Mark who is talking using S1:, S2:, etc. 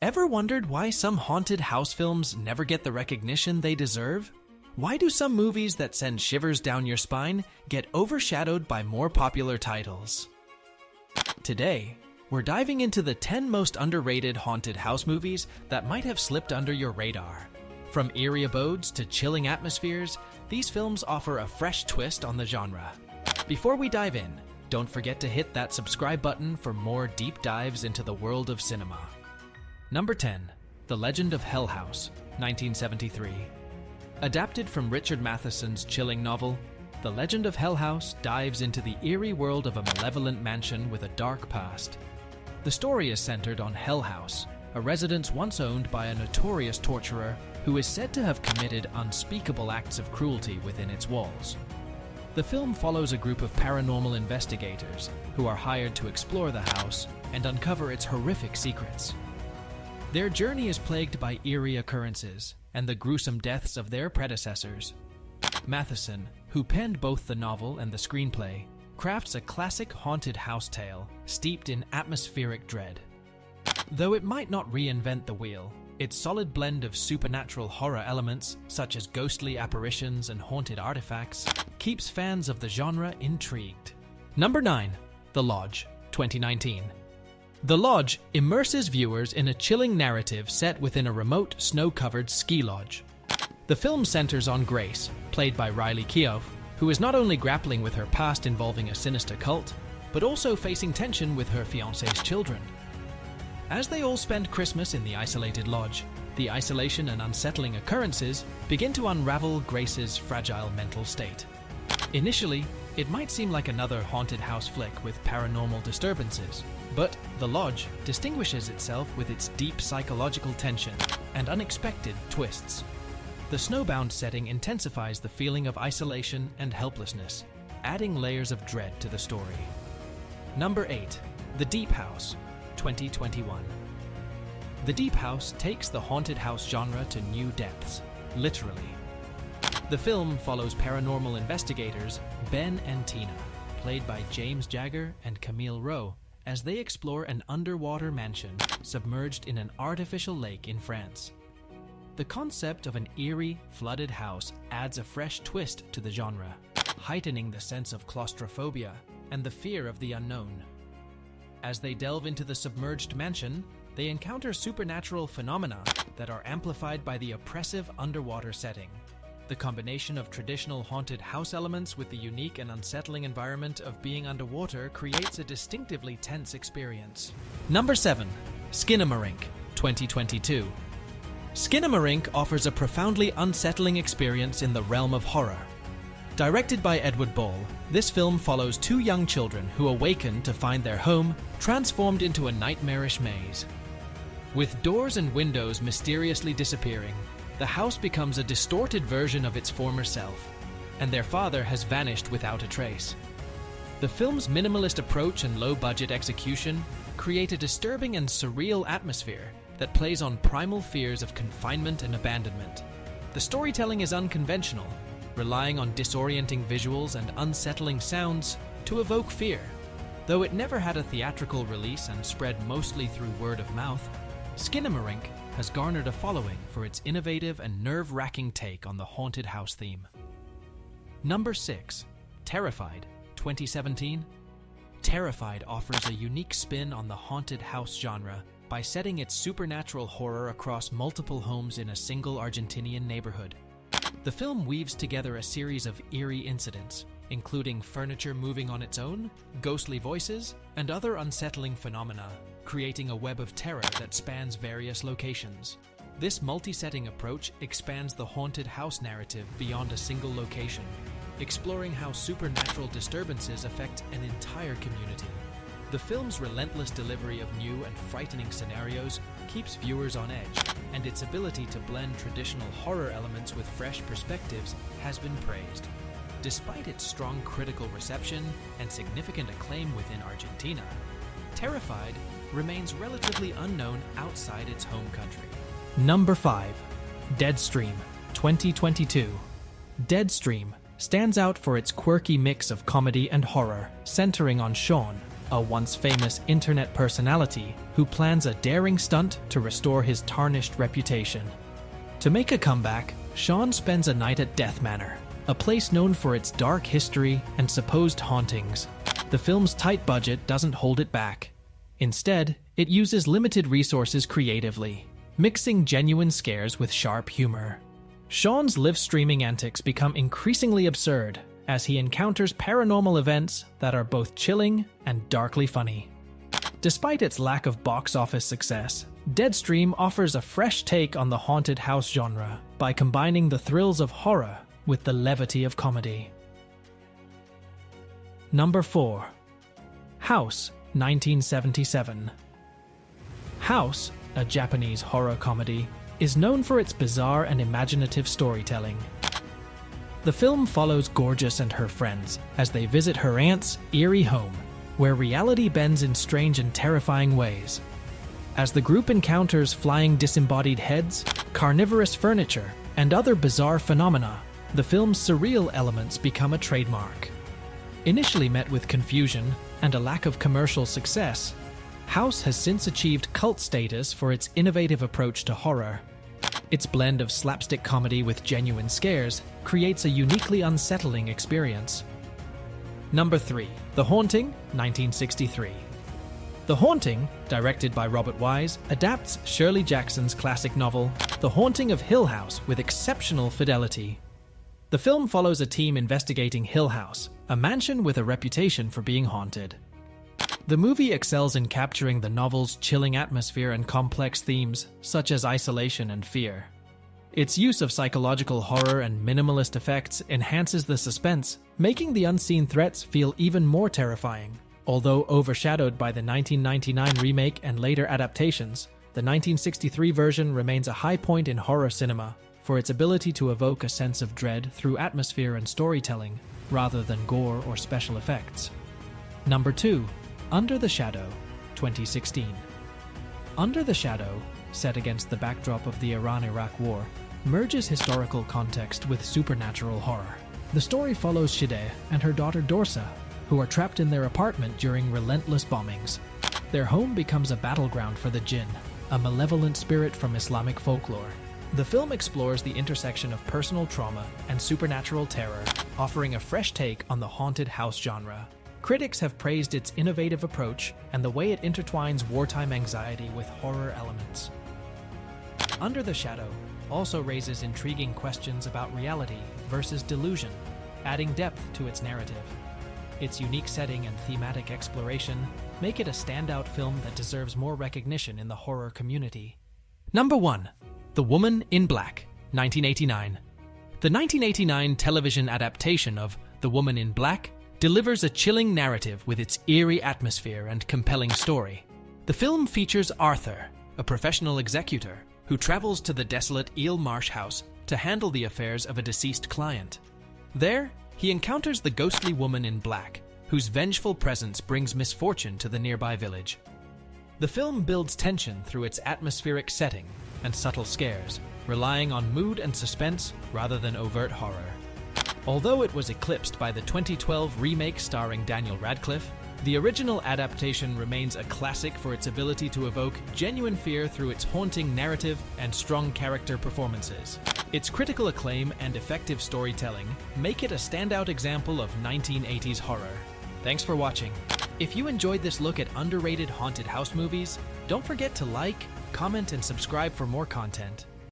S1: Ever wondered why some haunted house films never get the recognition they deserve? Why do some movies that send shivers down your spine get overshadowed by more popular titles? Today, we're diving into the 10 most underrated haunted house movies that might have slipped under your radar. From eerie abodes to chilling atmospheres, these films offer a fresh twist on the genre. Before we dive in, don't forget to hit that subscribe button for more deep dives into the world of cinema. Number 10. The Legend of Hell House, 1973. Adapted from Richard Matheson's chilling novel, The Legend of Hell House dives into the eerie world of a malevolent mansion with a dark past. The story is centered on Hell House, a residence once owned by a notorious torturer who is said to have committed unspeakable acts of cruelty within its walls. The film follows a group of paranormal investigators who are hired to explore the house and uncover its horrific secrets. Their journey is plagued by eerie occurrences and the gruesome deaths of their predecessors. Matheson, who penned both the novel and the screenplay, crafts a classic haunted house tale steeped in atmospheric dread. Though it might not reinvent the wheel, its solid blend of supernatural horror elements, such as ghostly apparitions and haunted artifacts, keeps fans of the genre intrigued. Number 9. The Lodge, 2019. The Lodge immerses viewers in a chilling narrative set within a remote, snow-covered ski lodge. The film centers on Grace, played by Riley Keough, who is not only grappling with her past involving a sinister cult, but also facing tension with her fiancé's children. As they all spend Christmas in the isolated lodge, the isolation and unsettling occurrences begin to unravel Grace's fragile mental state. Initially, it might seem like another haunted house flick with paranormal disturbances, but The Lodge distinguishes itself with its deep psychological tension and unexpected twists. The snowbound setting intensifies the feeling of isolation and helplessness, adding layers of dread to the story. Number 8. The Deep House, 2021. The Deep House takes the haunted house genre to new depths, literally. The film follows paranormal investigators Ben and Tina, played by James Jagger and Camille Rowe, as they explore an underwater mansion submerged in an artificial lake in France. The concept of an eerie, flooded house adds a fresh twist to the genre, heightening the sense of claustrophobia and the fear of the unknown. As they delve into the submerged mansion, they encounter supernatural phenomena that are amplified by the oppressive underwater setting. The combination of traditional haunted house elements with the unique and unsettling environment of being underwater creates a distinctively tense experience. Number 7. Skinnamarink, 2022. Skinnamarink offers a profoundly unsettling experience in the realm of horror. Directed by Edward Ball, this film follows two young children who awaken to find their home transformed into a nightmarish maze. With doors and windows mysteriously disappearing, the house becomes a distorted version of its former self, and their father has vanished without a trace. The film's minimalist approach and low-budget execution create a disturbing and surreal atmosphere that plays on primal fears of confinement and abandonment. The storytelling is unconventional, relying on disorienting visuals and unsettling sounds to evoke fear. Though it never had a theatrical release and spread mostly through word of mouth, Skinnamarink has garnered a following for its innovative and nerve-wracking take on the haunted house theme. Number 6. Terrified, 2017. Terrified offers a unique spin on the haunted house genre by setting its supernatural horror across multiple homes in a single Argentinian neighborhood. The film weaves together a series of eerie incidents, including furniture moving on its own, ghostly voices, and other unsettling phenomena, creating a web of terror that spans various locations. This multi-setting approach expands the haunted house narrative beyond a single location, exploring how supernatural disturbances affect an entire community. The film's relentless delivery of new and frightening scenarios keeps viewers on edge, and its ability to blend traditional horror elements with fresh perspectives has been praised. Despite its strong critical reception and significant acclaim within Argentina, Terrified remains relatively unknown outside its home country. Number 5. Deadstream, 2022. Deadstream stands out for its quirky mix of comedy and horror, centering on Sean, a once famous internet personality who plans a daring stunt to restore his tarnished reputation. To make a comeback, Sean spends a night at Death Manor, a place known for its dark history and supposed hauntings. The film's tight budget doesn't hold it back. Instead, it uses limited resources creatively, mixing genuine scares with sharp humor. Sean's live-streaming antics become increasingly absurd as he encounters paranormal events that are both chilling and darkly funny. Despite its lack of box office success, Deadstream offers a fresh take on the haunted house genre by combining the thrills of horror with the levity of comedy. Number 4. House, 1977. House, a Japanese horror comedy, is known for its bizarre and imaginative storytelling. The film follows Gorgeous and her friends as they visit her aunt's eerie home, where reality bends in strange and terrifying ways. As the group encounters flying disembodied heads, carnivorous furniture, and other bizarre phenomena, the film's surreal elements become a trademark. Initially met with confusion and a lack of commercial success, House has since achieved cult status for its innovative approach to horror. Its blend of slapstick comedy with genuine scares creates a uniquely unsettling experience. Number 3. The Haunting, 1963. The Haunting, directed by Robert Wise, adapts Shirley Jackson's classic novel, The Haunting of Hill House, with exceptional fidelity. The film follows a team investigating Hill House, a mansion with a reputation for being haunted. The movie excels in capturing the novel's chilling atmosphere and complex themes, such as isolation and fear. Its use of psychological horror and minimalist effects enhances the suspense, making the unseen threats feel even more terrifying. Although overshadowed by the 1999 remake and later adaptations, the 1963 version remains a high point in horror cinema for its ability to evoke a sense of dread through atmosphere and storytelling, rather than gore or special effects. Number 2. Under the Shadow, 2016. Under the Shadow, set against the backdrop of the Iran-Iraq War, merges historical context with supernatural horror. The story follows Shideh and her daughter Dorsa, who are trapped in their apartment during relentless bombings. Their home becomes a battleground for the jinn, a malevolent spirit from Islamic folklore. The film explores the intersection of personal trauma and supernatural terror, offering a fresh take on the haunted house genre. Critics have praised its innovative approach and the way it intertwines wartime anxiety with horror elements. Under the Shadow also raises intriguing questions about reality versus delusion, adding depth to its narrative. Its unique setting and thematic exploration make it a standout film that deserves more recognition in the horror community. Number 1. The Woman in Black, 1989. The 1989 television adaptation of The Woman in Black delivers a chilling narrative with its eerie atmosphere and compelling story. The film features Arthur, a professional executor who travels to the desolate Eel Marsh house to handle the affairs of a deceased client. There, he encounters the ghostly woman in black, whose vengeful presence brings misfortune to the nearby village. The film builds tension through its atmospheric setting and subtle scares, relying on mood and suspense rather than overt horror. Although it was eclipsed by the 2012 remake starring Daniel Radcliffe, the original adaptation remains a classic for its ability to evoke genuine fear through its haunting narrative and strong character performances. Its critical acclaim and effective storytelling make it a standout example of 1980s horror. Thanks for watching. If you enjoyed this look at underrated haunted house movies, don't forget to like, comment, and subscribe for more content.